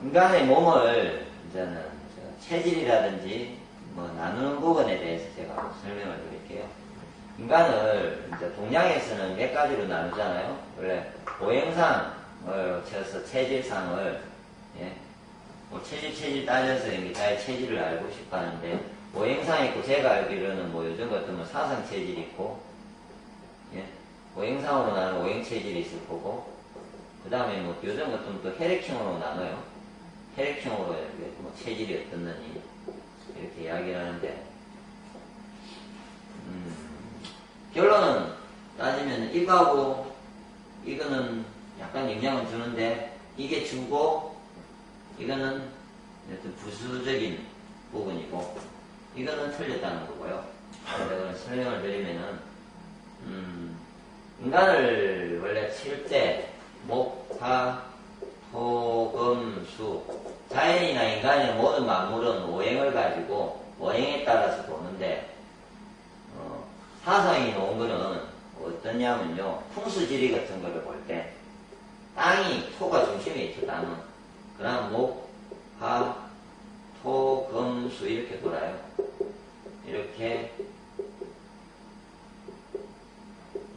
인간의 몸을 이제는 체질이라든지 뭐 나누는 부분에 대해서 제가 설명을 드릴게요. 인간을 이제 동양에서는 몇 가지로 나누잖아요. 원래 오행상을 쳐서 체질상을, 예, 뭐 체질 따져서 다의 체질을 알고 싶어 하는데, 오행상 있고, 제가 알기로는 뭐 요즘 같은 뭐 사상 체질이 있고, 예, 오행상으로 나는 오행 체질이 있을 거고, 그 다음에 뭐 요즘 같은 또 혈액형으로 나눠요. 혈액형으로 이렇게 뭐 체질이 어떻느니 이렇게 이야기를 하는데, 결론은 따지면 이거하고 이거는 약간 영향을 주는데, 이게 주고 이거는 어떤 부수적인 부분이고 이거는 틀렸다는 거고요. 제가 설명을 드리면은, 인간을 원래 칠 때 목, 화, 토, 금, 수, 자연이나 인간의 모든 만물은 오행을 가지고 오행에 따라서 도는데, 사상이 놓은 거는 어떠냐면요, 풍수지리 같은 거를 볼 때 땅이, 토가 중심에 있죠. 땅은 그럼 목, 화, 토, 금, 수 이렇게 돌아요. 이렇게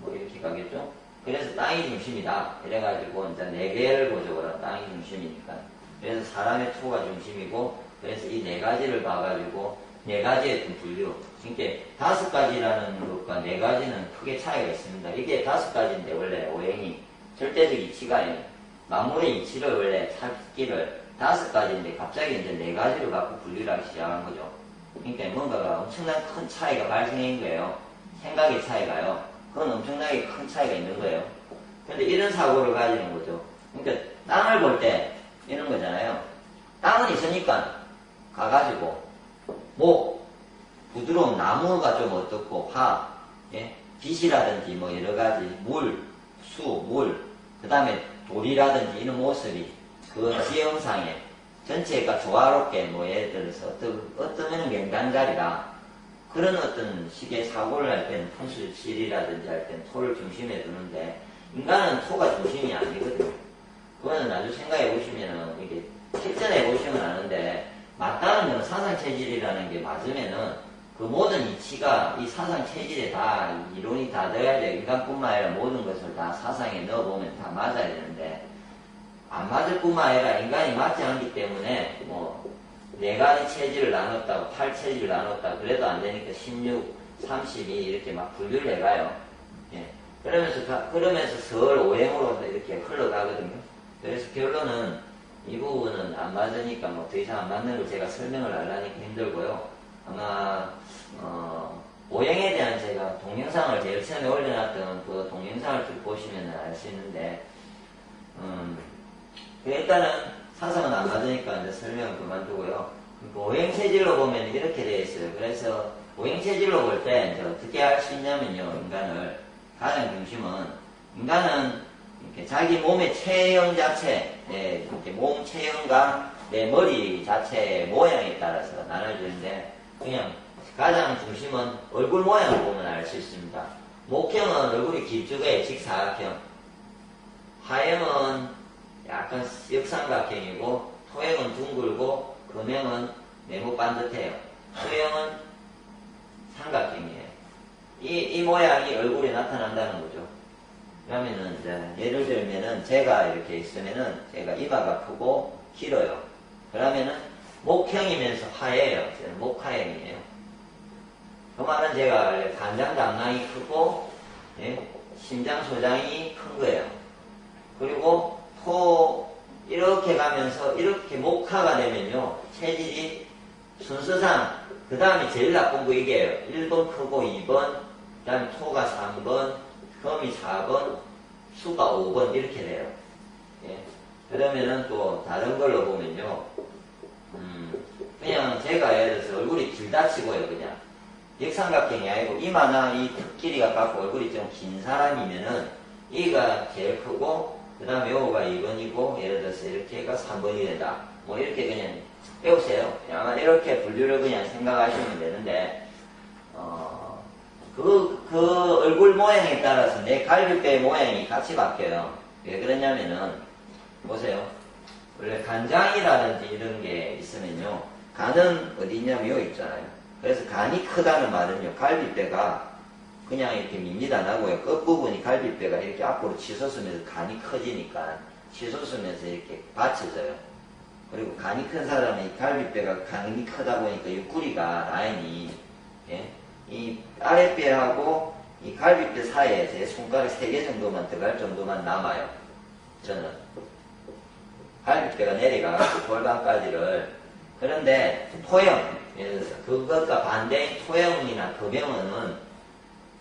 뭐 이렇게 가겠죠. 그래서 땅이 중심이다 이래가지고 이제 4개를 보죠. 땅이 중심이니까. 그래서 사람의 토가 중심이고, 그래서 이 4가지를 봐가지고 4가지의 어떤 분류, 그러니까 5가지라는 것과 4가지는 크게 차이가 있습니다. 이게 5가지인데 원래 오행이 절대적 이치가 만물의 이치를 원래 찾기를 5가지인데 갑자기 이제 4가지로 갖고 분류를 하기 시작한 거죠. 그러니까 뭔가가 엄청난 큰 차이가 발생한 거예요. 생각의 차이가요. 그건 엄청나게 큰 차이가 있는 거예요. 근데 이런 사고를 가지는 거죠. 그러니까 땅을 볼 때 이런 거잖아요. 땅은 있으니까 가가지고 뭐 부드러운 나무가 좀 어떻고, 화, 예? 빛이라든지 뭐 여러가지 물, 수, 물, 그 다음에 돌이라든지 이런 모습이 그 지형상에 전체가 조화롭게 뭐 예를 들어서 어떤 맹단자리다, 그런 어떤 식의 사고를 할 때는 풍수질이라든지 할 때는 토를 중심에 두는데, 인간은 토가 중심이 아니거든요. 그거는 아주 생각해 보시면은, 이게 실전해 보시면 아는데, 맞다는 거는 사상체질이라는 게 맞으면은 그 모든 이치가 이 사상체질에 다 이론이 다 돼야 돼요. 인간뿐만 아니라 모든 것을 다 사상에 넣어보면 다 맞아야 되는데, 안 맞을 뿐만 아니라 인간이 맞지 않기 때문에 뭐 4가지 체질을 나눴다고 8체질을 나눴다 그래도 안 되니까 16, 32 이렇게 막 분류를 해가요. 예. 그러면서 서울 오행으로 이렇게 흘러가거든요. 그래서 결론은 이 부분은 안 맞으니까 뭐 더 이상 안 맞는 걸 제가 설명을 하려니까 힘들고요. 아마 오행에 대한 제가 동영상을 제일 처음에 올려놨던 그 동영상을 쭉 보시면 알 수 있는데, 일단은 사상은 안 맞으니까 이제 설명을 그만두고요. 오행 체질로 보면 이렇게 되어 있어요. 그래서 오행 체질로 볼 때 이제 어떻게 할 수 있냐면요, 인간을 가장 중심은, 인간은 이렇게 자기 몸의 체형 자체, 이렇게 몸 체형과 내 머리 자체의 모양에 따라서 나눠지는데, 그냥 가장 중심은 얼굴 모양을 보면 알 수 있습니다. 목형은 얼굴이 길쭉해요. 직사각형. 하형은 약간 역삼각형이고, 토형은 둥글고, 금형은 네모 반듯해요. 수형은 삼각형이에요. 이 모양이 얼굴에 나타난다는 거죠. 그러면은 이제 예를 들면은 제가 이렇게 있으면은 제가 이마가 크고 길어요. 그러면은 목형이면서 하얘요. 목하형이에요. 그 말은 제가 원래 간장 담낭이 크고, 예? 심장 소장이 큰 거예요. 그리고 토 이렇게 가면서 이렇게 목화가 되면요, 체질이 순서상 그 다음에 제일 나쁜 거 이게요. 1번 크고 2번, 그 다음에 토가 3번, 금이 4번, 수가 5번 이렇게 돼요. 예. 그러면은 또 다른 걸로 보면요, 그냥 제가 예를 들어서 얼굴이 길다 치고요. 그냥 역삼각형이 아니고 이마나 이 턱 길이가 같고 얼굴이 좀 긴 사람이면은 이가 제일 크고, 그 다음에 요거가 2번이고, 예를 들어서 이렇게가 3번이 된다. 뭐 이렇게 그냥 배우세요. 그냥 이렇게 분류를 그냥 생각하시면 되는데, 그 얼굴 모양에 따라서 내 갈비뼈의 모양이 같이 바뀌어요. 왜 그러냐면은, 보세요. 원래 간장이라든지 이런 게 있으면요. 간은 어디 있냐면 여기 있잖아요. 그래서 간이 크다는 말은요. 갈비뼈가 그냥 이렇게 밉니다 안 하고요. 끝부분이 갈비뼈가 이렇게 앞으로 치솟으면서 간이 커지니까 치솟으면서 이렇게 받쳐져요. 그리고 간이 큰 사람은 이 갈비뼈가 간이 크다 보니까 옆구리가 라인이 예? 이 아랫배하고 이 갈비뼈 사이에 제 손가락 3개 정도만 들어갈 정도만 남아요. 저는 갈비뼈가 내려가고 골반까지를. 그런데 토형, 예를 들어서 그것과 반대인 토형이나 금형은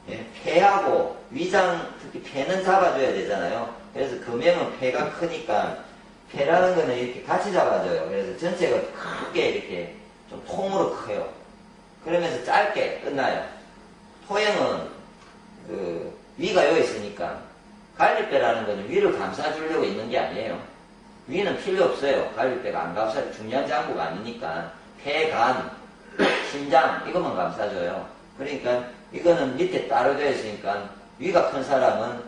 예? 폐하고 위장, 특히 폐는 잡아줘야 되잖아요. 그래서 금형은 폐가 크니까 폐라는 거는 이렇게 같이 잡아줘요. 그래서 전체가 크게 이렇게 좀 통으로 커요. 그러면서 짧게 끝나요. 토형은 그 위가 여기 있으니까 갈비뼈라는 거는 위를 감싸주려고 있는 게 아니에요. 위는 필요 없어요. 갈비뼈가 안 감싸요. 중요한 장부가 아니니까 폐, 간, 심장 이것만 감싸줘요. 그러니까 이거는 밑에 따로 되어 있으니까 위가 큰 사람은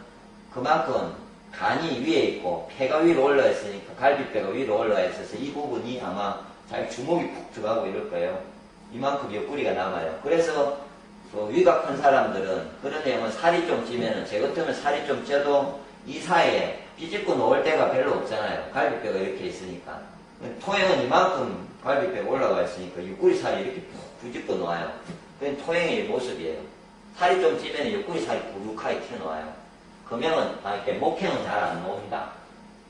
그만큼 간이 위에 있고 폐가 위로 올라와 있으니까 갈비뼈가 위로 올라와 있어서 이 부분이 아마 잘 주먹이 푹 들어가고 이럴 거예요. 이만큼 옆구리가 남아요. 그래서 그 위가 큰 사람들은 그런 내용은 살이 좀 찌면은 제 같으면 살이 좀 쪄도 이 사이에 비집고 놓을 데가 별로 없잖아요. 갈비뼈가 이렇게 있으니까. 토형은 이만큼 갈비뼈가 올라가 있으니까 옆구리 살이 이렇게 푹 부집고 놓아요. 그건 토형의 모습이에요. 살이 좀 찌면 옆구리 살이 부룩하게 튀어나와요. 금형은 이렇게 목형은 잘 안 놓습니다.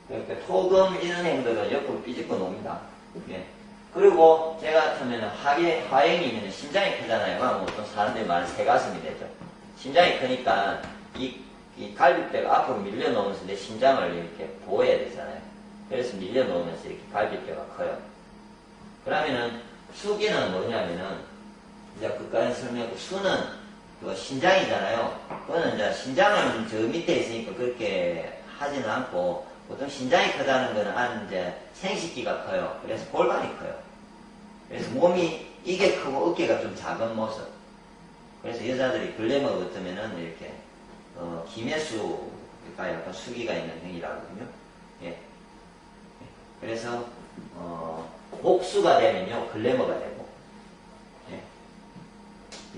그러니까 토금 이런 행들은 옆으로 삐집고 놓습니다. 예. 그리고 제가 같으면 화형이면 심장이 크잖아요. 어떤 사람들이 말하는 새가슴이 되죠. 심장이 크니까 이 갈비뼈가 앞으로 밀려 놓으면서 내 심장을 이렇게 보호해야 되잖아요. 그래서 밀려 놓으면서 이렇게 갈비뼈가 커요. 그러면은 수기는 뭐냐면은 이제 그까지 설명하고 수는 그 신장이잖아요. 그거는 이제 신장은 저 밑에 있으니까 그렇게 하지는 않고 보통 신장이 크다는 거는 이제 생식기가 커요. 그래서 골반이 커요. 그래서 몸이 이게 크고 어깨가 좀 작은 모습. 그래서 여자들이 글래머 같으면은 이렇게 김혜수가 약간 수기가 있는 행위라거든요. 예. 그래서 복수가 되면요 글래머가 되고, 예.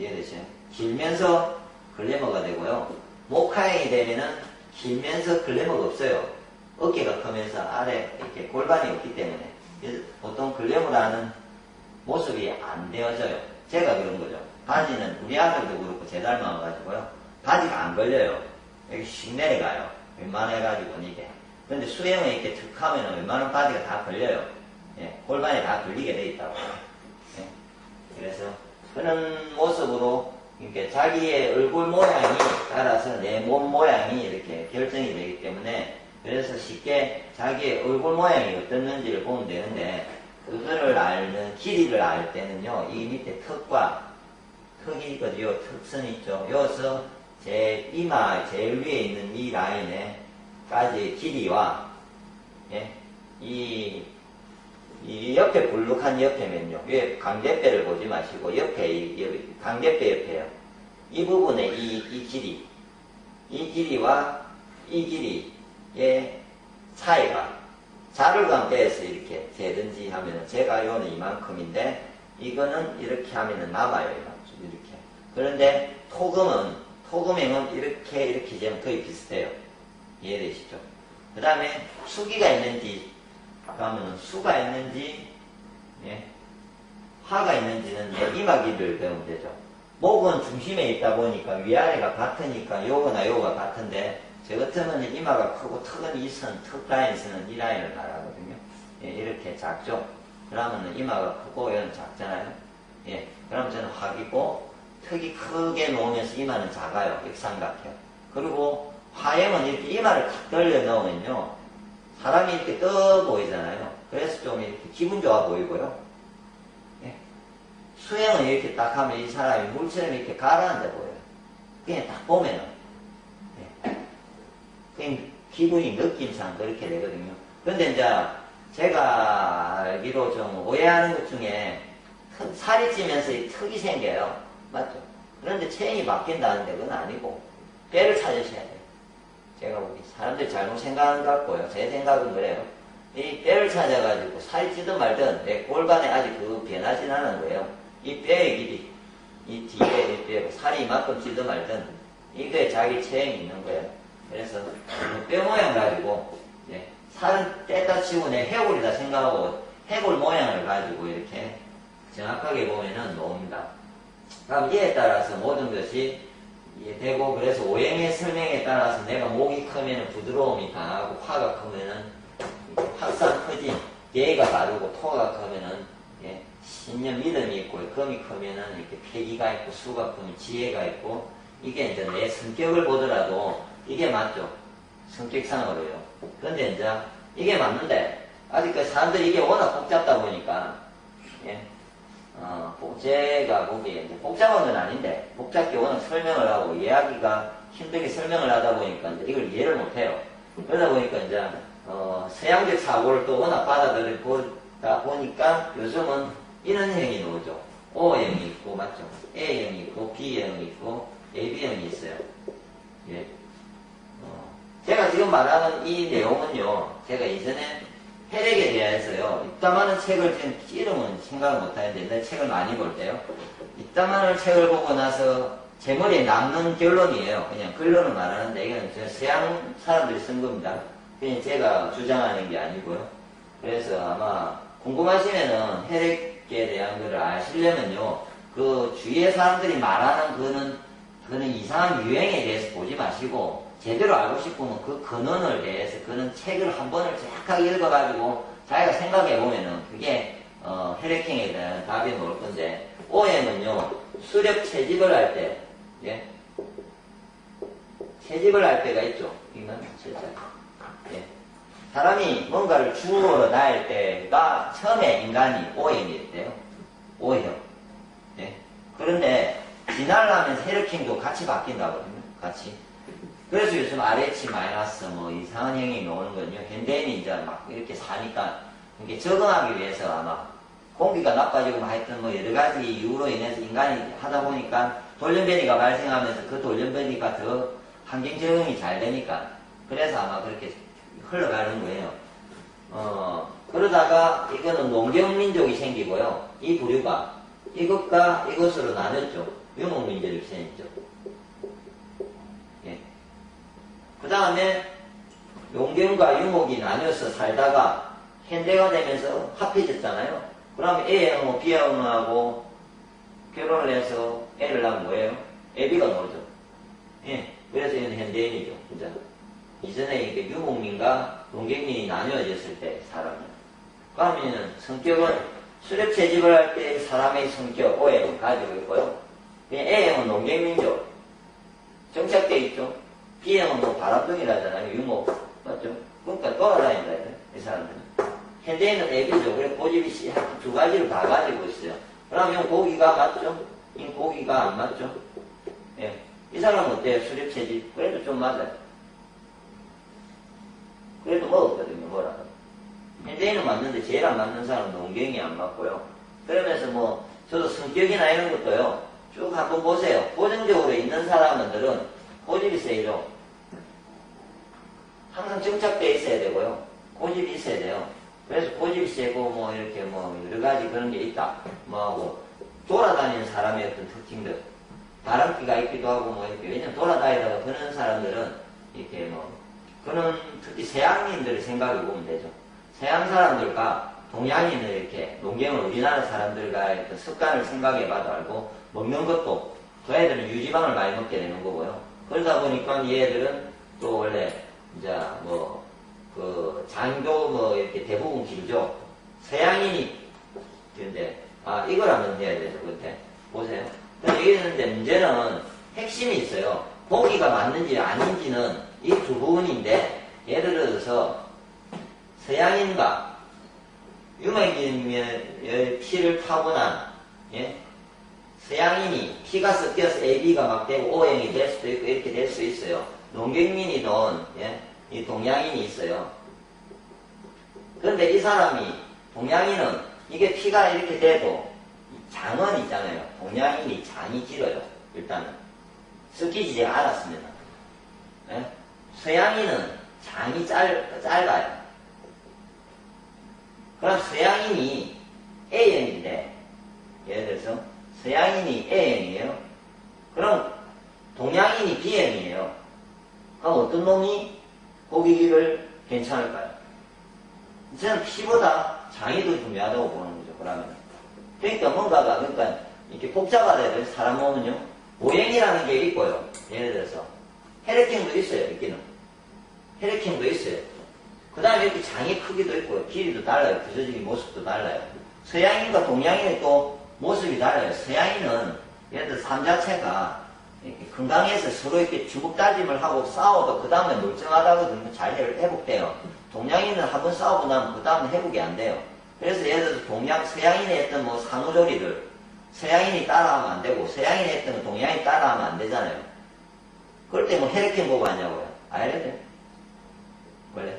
이해되세요? 길면서 글래머가 되고요. 목하행이 되면은 길면서 글래머가 없어요. 어깨가 크면서 아래 이렇게 골반이 없기 때문에 보통 글래머라는 모습이 안 되어져요. 제가 그런 거죠. 바지는 우리 아들도 그렇고 제 닮아가지고요. 바지가 안 걸려요. 여기 씩 내려가요. 웬만해가지고 이게. 근데 수영을 이렇게 툭 하면 웬만한 바지가 다 걸려요. 예, 골반에 다 걸리게 돼 있다고. 예, 그래서 그런 모습으로 이렇게 자기의 얼굴 모양이 따라서 내 몸 모양이 이렇게 결정이 되기 때문에 그래서 쉽게 자기의 얼굴 모양이 어떻는지를 보면 되는데 그거를 알는 길이를 알 때는요 이 밑에 턱이 있거든요. 턱선이 있죠. 여기서 제 이마 제일 위에 있는 이 라인에까지의 길이와 예, 이 옆에 불룩한 옆에면요. 위에 광대뼈를 보지 마시고 옆에 광대뼈 옆에요. 이 부분에 이 길이와 이 길이의 차이가 자를감 빼서 이렇게 재든지 하면은 제가 요는 이만큼인데 이거는 이렇게 하면은 남아요. 이렇게. 그런데 토금형은 이렇게 되면 거의 비슷해요. 이해되시죠? 그 다음에 수기가 있는지 그러면 수가 있는지 예, 화가 있는지는 이마 길이를 배우면 되죠. 목은 중심에 있다 보니까 위아래가 같으니까 요거나 요거가 같은데 저 같으면 이마가 크고 턱은 이 선, 턱 라인에서는 이 라인을 말하거든요. 예, 이렇게 작죠. 그러면 이마가 크고 얘는 작잖아요. 예, 그럼 저는 화기고 턱이 크게 놓으면서 이마는 작아요. 역삼각형. 그리고 화형은 이렇게 이마를 탁 돌려 넣으면요 사람이 이렇게 떠 보이잖아요. 그래서 좀 이렇게 기분 좋아 보이고요. 예. 수영은 이렇게 딱 하면 이 사람이 물처럼 이렇게 가라앉아 보여요. 그냥 딱 보면은. 예. 그냥 기분이 느낌상 그렇게 되거든요. 근데 이제 제가 알기로 좀 오해하는 것 중에 살이 찌면서 이 턱이 생겨요. 맞죠? 그런데 체형이 바뀐다는데 그건 아니고 배를 찾으셔야 돼요. 제가 보기 사람들이 잘못 생각하는 것 같고요. 제 생각은 그래요. 이 뼈를 찾아가지고 살이 찌든 말든 내 골반에 아직 그 변하진 않은 거예요. 이 뼈의 길이, 이 뒤에 이 뼈, 살이 이만큼 찌든 말든 이게 자기 체형이 있는 거예요. 그래서 뼈 모양 가지고 살은 떼다 치고 내 해골이다 생각하고 해골 모양을 가지고 이렇게 정확하게 보면은 나옵니다. 그럼 이에 따라서 모든 것이 되고, 그래서 오행의 설명에 따라서 내가 목이 크면은 부드러움이 강하고 화가 크면은 확산 크지, 예가 다르고 토가 크면은 신념 믿음이 있고, 금이 크면은 이렇게 패기가 있고, 수가 크면 지혜가 있고, 이게 이제 내 성격을 보더라도 이게 맞죠. 성격상으로요. 그런데 이제 이게 맞는데 아직까지 사람들이 이게 워낙 복잡다 보니까 제가 보기에 이제 복잡한 건 아닌데 복잡게 워낙 설명을 하고 이해하기가 힘들게 설명을 하다 보니까 이제 이걸 이해를 못해요. 그러다 보니까 이제 서양적 사고를 또 워낙 받아들이다 보니까 요즘은 이런 형이 나오죠. O형이 있고 맞죠? A형이 있고 B형이 있고 AB형이 있어요. 예. 제가 지금 말하는 이 내용은요, 제가 이전에 혈액에 대해서요, 이따만한 책을 지금 이름은 생각을 못하는데, 내 책을 많이 볼 때요, 이따만한 책을 보고 나서 제 머리에 남는 결론이에요. 그냥 결론을 말하는데, 이건 서양 사람들이 쓴 겁니다. 그냥 제가 주장하는 게 아니고요. 그래서 아마 궁금하시면은 혈액에 대한 거를 아시려면요, 그 주위의 사람들이 말하는 그거는 이상한 유행에 대해서 보지 마시고, 제대로 알고 싶으면 그 근원을 대해서 그런 책을 한 번을 정확하게 읽어가지고 자기가 생각해보면은 그게 혈액형에 대한 답이 나올 건데, O형은요 수렵 채집을 할 때, 채집을 할 때가 있죠. 이건 진짜 사람이 뭔가를 주우러 다닐 때가 처음에 인간이 O형일 때요. O형. 그런데 지나려면 혈액형도 같이 바뀐다거든요. 같이. 그래서 요즘 RH 마이너스 뭐 이상한 형이 나오는 건요. 현대인이 이제 막 이렇게 사니까 이게 적응하기 위해서 아마 공기가 나빠지고 하여튼 뭐 여러 가지 이유로 인해서 인간이 하다 보니까 돌연변이가 발생하면서 그 돌연변이가 더 환경 적응이 잘 되니까 그래서 아마 그렇게 흘러가는 거예요. 그러다가 이거는 농경민족이 생기고요. 이 부류가 이것과 이것으로 나눴죠. 유목민족이 생겼죠. 그 다음에 농경과 유목이 나뉘어서 살다가 현대가 되면서 합해졌잖아요. 그러면 A형하고 B형하고 결혼을 해서 애를 낳으면 뭐예요? 애비가 나오죠. 그래서 이건 현대인이죠. 진짜. 이전에 이게 유목민과 농경민이 나뉘어졌을 때 사람은. 그러면 성격은 수렵 채집을 할 때 사람의 성격 O형을 가지고 있고요. A형은 농경민족. 정착되어 있죠. B형은 뭐 바람둥이라잖아요. 유목. 맞죠? 그러니까 돌아다닌다. 이 사람들은. 현대인은 애비죠. 그래 고집이 두 가지를 다 가지고 있어요. 그러면 고기가 맞죠? 이 고기가 안 맞죠? 이 사람은 어때요? 수렵채집. 그래도 좀 맞아요. 그래도 먹었거든요. 뭐라도. 현대인은 맞는데 제일 안 맞는 사람은 농경이 안 맞고요. 그러면서 뭐 저도 성격이나 이런 것도요. 쭉 한번 보세요. 고정적으로 있는 사람들은 고집이 세죠. 항상 정착되어 있어야 되고요. 고집이 있어야 돼요. 그래서 고집이 세고 뭐 이렇게 뭐 여러 가지 그런 게 있다. 뭐하고 돌아다니는 사람의 어떤 특징들. 바람기가 있기도 하고 뭐 이렇게. 왜냐면 돌아다니다가 그런 사람들은 이렇게 뭐 그는 특히 서양인들을 생각해 보면 되죠. 서양 사람들과 동양인을 이렇게 농경을 우리나라 사람들과의 어떤 습관을 생각해 봐도 알고 먹는 것도 그 애들은 유지방을 많이 먹게 되는 거고요. 그러다 보니까 이 애들은 또 원래 이제 뭐 그 장도 뭐 이렇게 대부분 길죠. 서양인이 근데 이걸 한번 해야 되죠. 그때 보세요. 근데 여기 있는데 문제는 핵심이 있어요. 고기가 맞는지 아닌지는 이 두 부분인데 예를 들어서 서양인과 유목민의 피를 타고난 서양인이 피가 섞여서 AB가 막 되고 O형이 될 수도 있고 이렇게 될 수 있어요. 농경민이든 이 동양인이 있어요. 그런데 이 사람이 동양인은 이게 피가 이렇게 돼도 장은 있잖아요. 동양인이 장이 길어요. 일단은 섞이지 않았습니다. 서양인은 장이 짧아요. 그럼 서양인이 A형인데, 예를 들어서 서양인이 A형이에요. 그럼 동양인이 B형이에요. 그럼 어떤 놈이 고기를 괜찮을까요? 저는 P보다 장이 더 중요하다고 보는 거죠. 그러면. 그러니까 뭔가가, 그러니까 이렇게 복잡하다 해도 사람 몸은요, 모형이라는 게 있고요. 예를 들어서 혈액형도 있어요. 있기는. 혈액형도 있어요. 그 다음에 이렇게 장의 크기도 있고 길이도 달라요. 구조적인 모습도 달라요. 서양인과 동양인의 또 모습이 달라요. 서양인은 예를 들어 삶 자체가 이렇게 건강해서 서로 이렇게 주먹다짐을 하고 싸워도 그 다음에 멀쩡하다거든요. 잘 회복돼요. 동양인은 한번 싸우고 나면 그 다음에 회복이 안 돼요. 그래서 예를 들어서 서양인이 했던 뭐 산후조리를 서양인이 따라하면 안 되고 서양인이 했던 거 동양인이 따라하면 안 되잖아요. 그럴 때 뭐 혈액형 보고 하냐고요. 알아야 돼. 원래.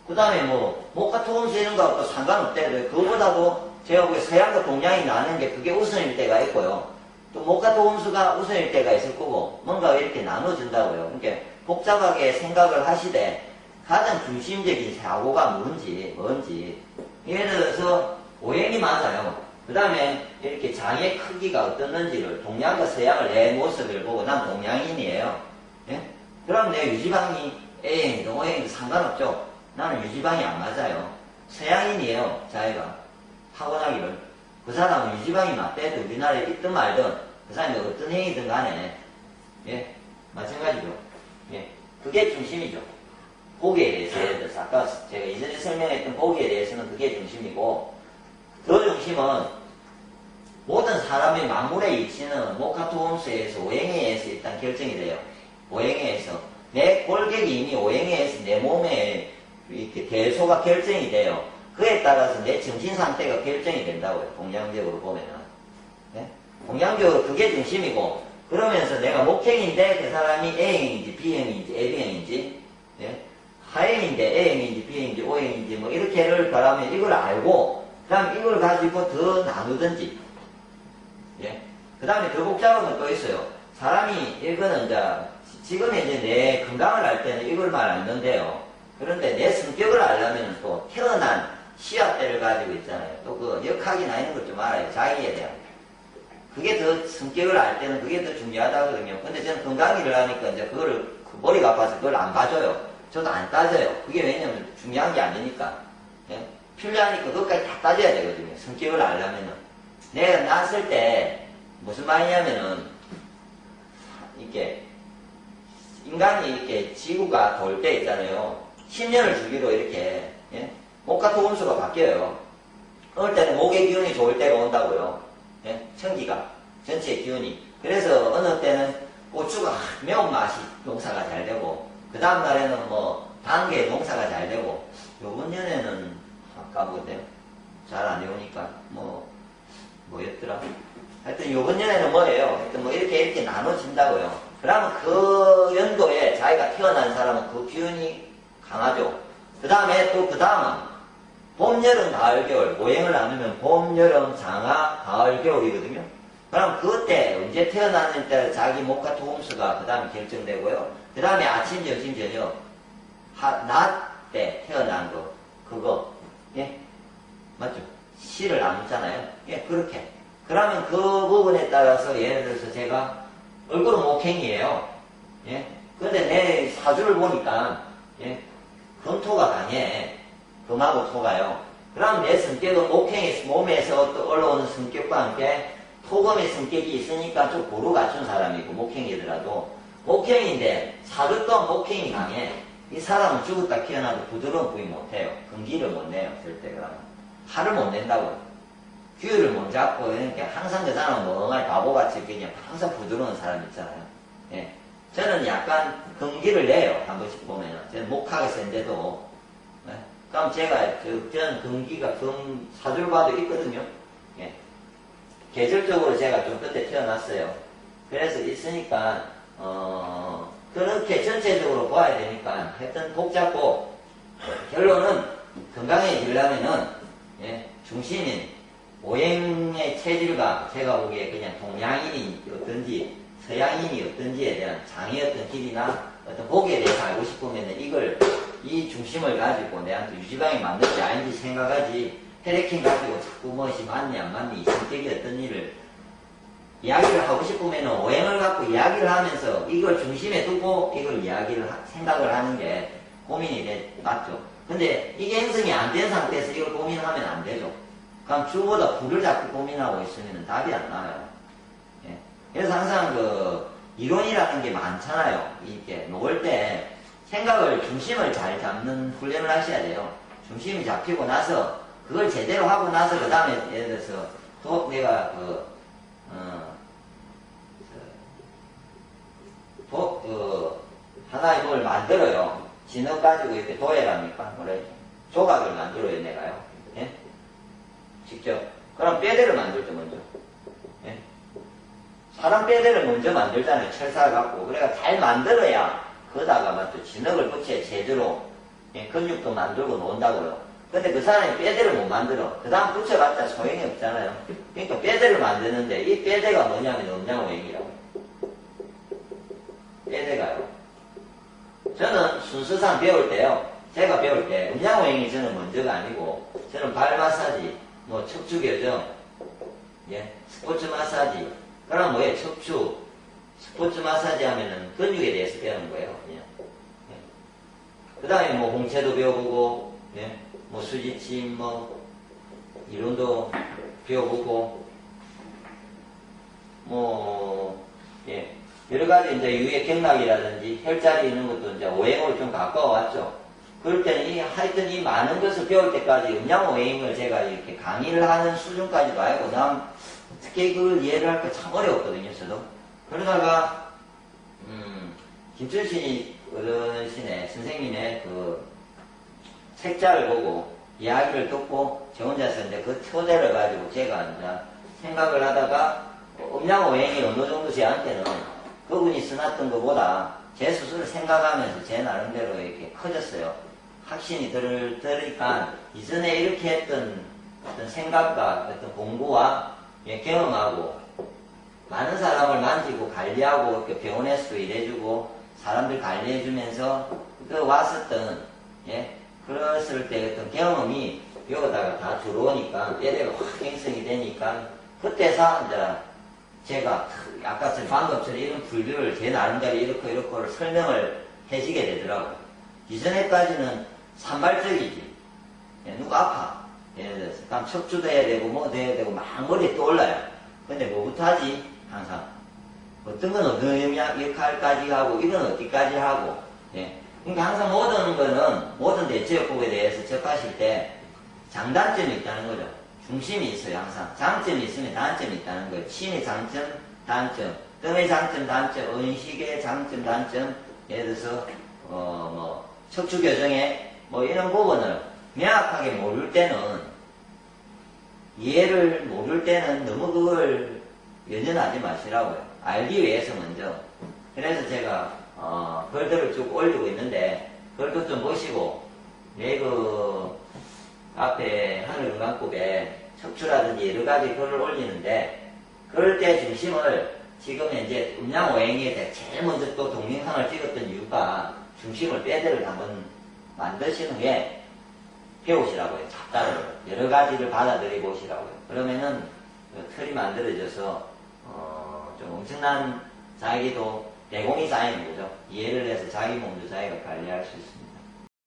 그 다음에 뭐 모카토홈스 이런 거하고 또 상관없대요. 그거보다도 제가 보기에 서양과 동양이 나는 게 그게 우선일 때가 있고요. 또 모카토홈스가 우선일 때가 있을 거고 뭔가 이렇게 나눠준다고요. 그러니까 복잡하게 생각을 하시되 가장 중심적인 사고가 뭔지 예를 들어서 오행이 맞아요. 그 다음에 이렇게 장의 크기가 어떻는지를 동양과 서양을 내 모습을 보고 난 동양인이에요. 예? 그럼 내 유지방이 A형이든 O형이든 상관없죠. 나는 유지방이 안 맞아요. 서양인이에요. 자기가 타고나기를. 그 사람은 유지방이 맞대도 우리나라에 있든 말든 그 사람이 어떤 행위든 간에 예? 마찬가지죠. 예? 그게 중심이죠. 보기에 대해서 예를 들어서 아까 제가 이전에 설명했던 보기에 대해서는 그게 중심이고 그 중심은 모든 사람의 만물의 이치는 모카토홈스에서 오행에 의해서 일단 결정이 돼요. 오행에 의해서 내 골격이 이미 오행에 의해서 내 몸에 이렇게 대소가 결정이 돼요. 그에 따라서 내 정신 상태가 결정이 된다고요. 공양적으로 보면은. 네? 공양적으로 그게 중심이고 그러면서 내가 목형인데 그 사람이 A형인지 B형인지 AB형인지 네? 하형인데 A형인지 B형인지 O형인지 뭐 이렇게를 바라면 이걸 알고 그 다음 이걸 가지고 더 나누든지 예? 그 다음에 더 복잡한 건 또 있어요. 사람이 이거는 지금 이제 내 건강을 알 때는 이걸만 알는데요. 그런데 내 성격을 알려면 또 태어난 시합대를 가지고 있잖아요. 또 그 역학이나 이런 것 좀 알아요. 자기에 대한. 그게 더 성격을 알 때는 그게 더 중요하다거든요. 근데 저는 건강일을 하니까 이제 그거를 머리가 아파서 그걸 안 봐줘요. 저도 안 따져요. 그게 왜냐면 중요한 게 아니니까. 예? 필요하니까 그것까지 다 따져야 되거든요. 성격을 알려면은. 내가 낳았을 때 무슨 말이냐면은 이렇게 인간이 이렇게 지구가 돌 때 있잖아요. 10년을 주기로 이렇게 예? 목과 토금수가 바뀌어요. 어느 때는 목의 기운이 좋을 때가 온다고요. 예? 천기가 전체의 기운이. 그래서 어느 때는 고추가 매운맛이 농사가 잘 되고 그 다음 날에는 뭐 단계 농사가 잘 되고 요번 년에는 아까 뭐대요? 잘 안 해오니까 뭐였더라? 하여튼 요번 년에는 뭐예요? 하여튼 뭐 이렇게 나눠진다고요. 그러면 그 연도에 자기가 태어난 사람은 그 기운이 강하죠. 그 다음에 또 그 다음은 봄, 여름, 가을, 겨울 오행을 나누면 봄, 여름, 장하, 가을, 겨울이거든요. 그럼 그때 언제 태어났는지 따라 자기 목과 토금수가 그 다음에 결정되고요. 그 다음에 아침, 점심, 저녁 낮 때 태어난 거 그거 예? 맞죠? 시를 나누잖아요. 예, 그렇게. 그러면 그 부분에 따라서 예를 들어서 제가 얼굴은 목행이에요. 예? 근데 내 사주를 보니까 예? 금토가 강해. 금하고 토가요. 그럼 내 성격은 목행에서 몸에서 또 올라오는 성격과 함께 토금의 성격이 있으니까 좀 고루 갖춘 사람이고 목행이더라도 목행인데 사주 또한 목행이 강해. 이 사람은 죽었다 깨어나도 부드러운 부위 못해요. 금기를 못 내요. 절대 그러면. 화를 못 낸다고. 규율을 못 잡고 그러니까 항상 그 사람은 멍하니 바보같이 그냥 항상 부드러운 사람 있잖아요. 예. 저는 약간 금기를 내요. 한 번씩 보면은. 저는 목하게 센데도. 예. 그럼 제가 저는 금기가 사주를 봐도 있거든요. 예. 계절적으로 제가 좀 그때 태어났어요. 그래서 있으니까 그렇게 전체적으로 봐야 되니까 하여튼 복잡고 결론은 건강해지려면은 예, 중심인 오행의 체질과 제가 보기에 그냥 동양인이 어떤지 서양인이 어떤지에 대한 장의 어떤 길이나 어떤 보기에 대해서 알고 싶으면 이걸 이 중심을 가지고 내한테 유지방이 맞는지 아닌지 생각하지, 혈액형 가지고 자꾸 무엇이 맞니 안 맞니 이 성격이 어떤 일을 이야기를 하고 싶으면 오행을 갖고 이야기를 하면서 이걸 중심에 두고 이걸 생각을 하는 게 고민이 맞죠. 근데 이게 형성이 안 된 상태에서 이걸 고민하면 안 되죠. 그럼 주보다 부를 자꾸 고민하고 있으면 답이 안 나와요. 예. 그래서 항상 그 이론이라는 게 많잖아요. 이게 놓을 때 생각을 중심을 잘 잡는 훈련을 하셔야 돼요. 중심이 잡히고 나서 그걸 제대로 하고 나서 그 다음에 예를 들어서 또 내가 하나의 뭘 만들어요. 진흙 가지고 이렇게 도예랍니까? 뭐래? 조각을 만들어요, 내가요. 예? 직접. 그럼 뼈대를 만들죠, 먼저. 예? 사람 뼈대를 먼저 만들잖아요. 철사를 갖고. 그래가 잘 만들어야, 거기다가 또 진흙을 붙여, 제대로. 예? 근육도 만들고 논다고요. 근데 그 사람이 뼈대를 못 만들어. 그 다음 붙여봤자 소용이 없잖아요. 그러니까 뼈대를 만드는데, 이 뼈대가 뭐냐면 음양오행이라고. 뼈대가요. 저는 순서상 배울 때요. 제가 배울 때 음양오행이 저는 먼저가 아니고 저는 발 마사지, 뭐 척추 교정, 예, 스포츠 마사지. 그럼 뭐예요? 척추, 스포츠 마사지 하면은 근육에 대해서 배우는 거예요. 그냥. 예. 그 다음에 뭐 홍채도 배워보고, 예, 뭐 수지침, 뭐 이론도 배워보고, 뭐 예. 여러 가지 이제 유해 경락이라든지 혈자리 있는 것도 이제 오행으로 좀 가까워 왔죠. 그럴 때는 하여튼 이 많은 것을 배울 때까지 음양오행을 제가 이렇게 강의를 하는 수준까지도 알고 난 어떻게 그걸 이해를 할까 참 어려웠거든요, 저도. 그러다가 김철신 어르신의 선생님의 그 책자를 보고 이야기를 듣고 저 혼자서 이제 그 토대를 가지고 제가 이제 생각을 하다가 음양오행이 어느 정도 제한테는 그분이 써놨던 것보다 제 스스로 생각하면서 제 나름대로 이렇게 커졌어요. 확신이 들으니까 이전에 이렇게 했던 어떤 생각과 어떤 공부와 경험하고 많은 사람을 만지고 관리하고 이렇게 병원에서도 일해주고 사람들 관리해주면서 그 왔었던 그랬을 때 어떤 경험이 여기다가 다 들어오니까 뼈대가 확 형성이 되니까 그때서 이제 제가 아까 방금처럼 이런 분류를 제 나름대로 이렇게 설명을 해주게 되더라고요. 이전에까지는 산발적이지. 누가 아파. 예를 들어서. 그럼 척추도 해야 되고 뭐도 해야 되고 막 머리에 떠올라요. 근데 뭐부터 하지? 항상. 어떤 건 어떤 역할까지 하고 이건 어디까지 하고. 예. 그러니까 항상 모든 대체요법에 대해서 접하실 때 장단점이 있다는 거죠. 중심이 있어요, 항상. 장점이 있으면 단점이 있다는 거예요. 신의 장점, 단점, 뜸의 장점, 단점, 은식의 장점, 단점, 예를 들어서, 척추 교정에, 이런 부분을 명확하게 모를 때는, 이해를 모를 때는 너무 그걸 연연하지 마시라고요. 알기 위해서 먼저. 그래서 제가, 글들을 쭉 올리고 있는데, 글도 좀 보시고, 앞에 하늘건강법에 척추라든지 여러 가지 글을 올리는데 그럴 때 중심을 지금 이제 음양오행에 제일 먼저 또 동영상을 찍었던 이유가 중심을 뼈대를 한번 만드시는 게 배우시라고요. 잡다를 여러 가지를 받아들여 보시라고요. 그러면은 틀이 만들어져서 좀 엄청난 자기도 내공이 쌓이는 거죠. 이해를 해서 자기 몸도 자기가 관리할 수 있습니다.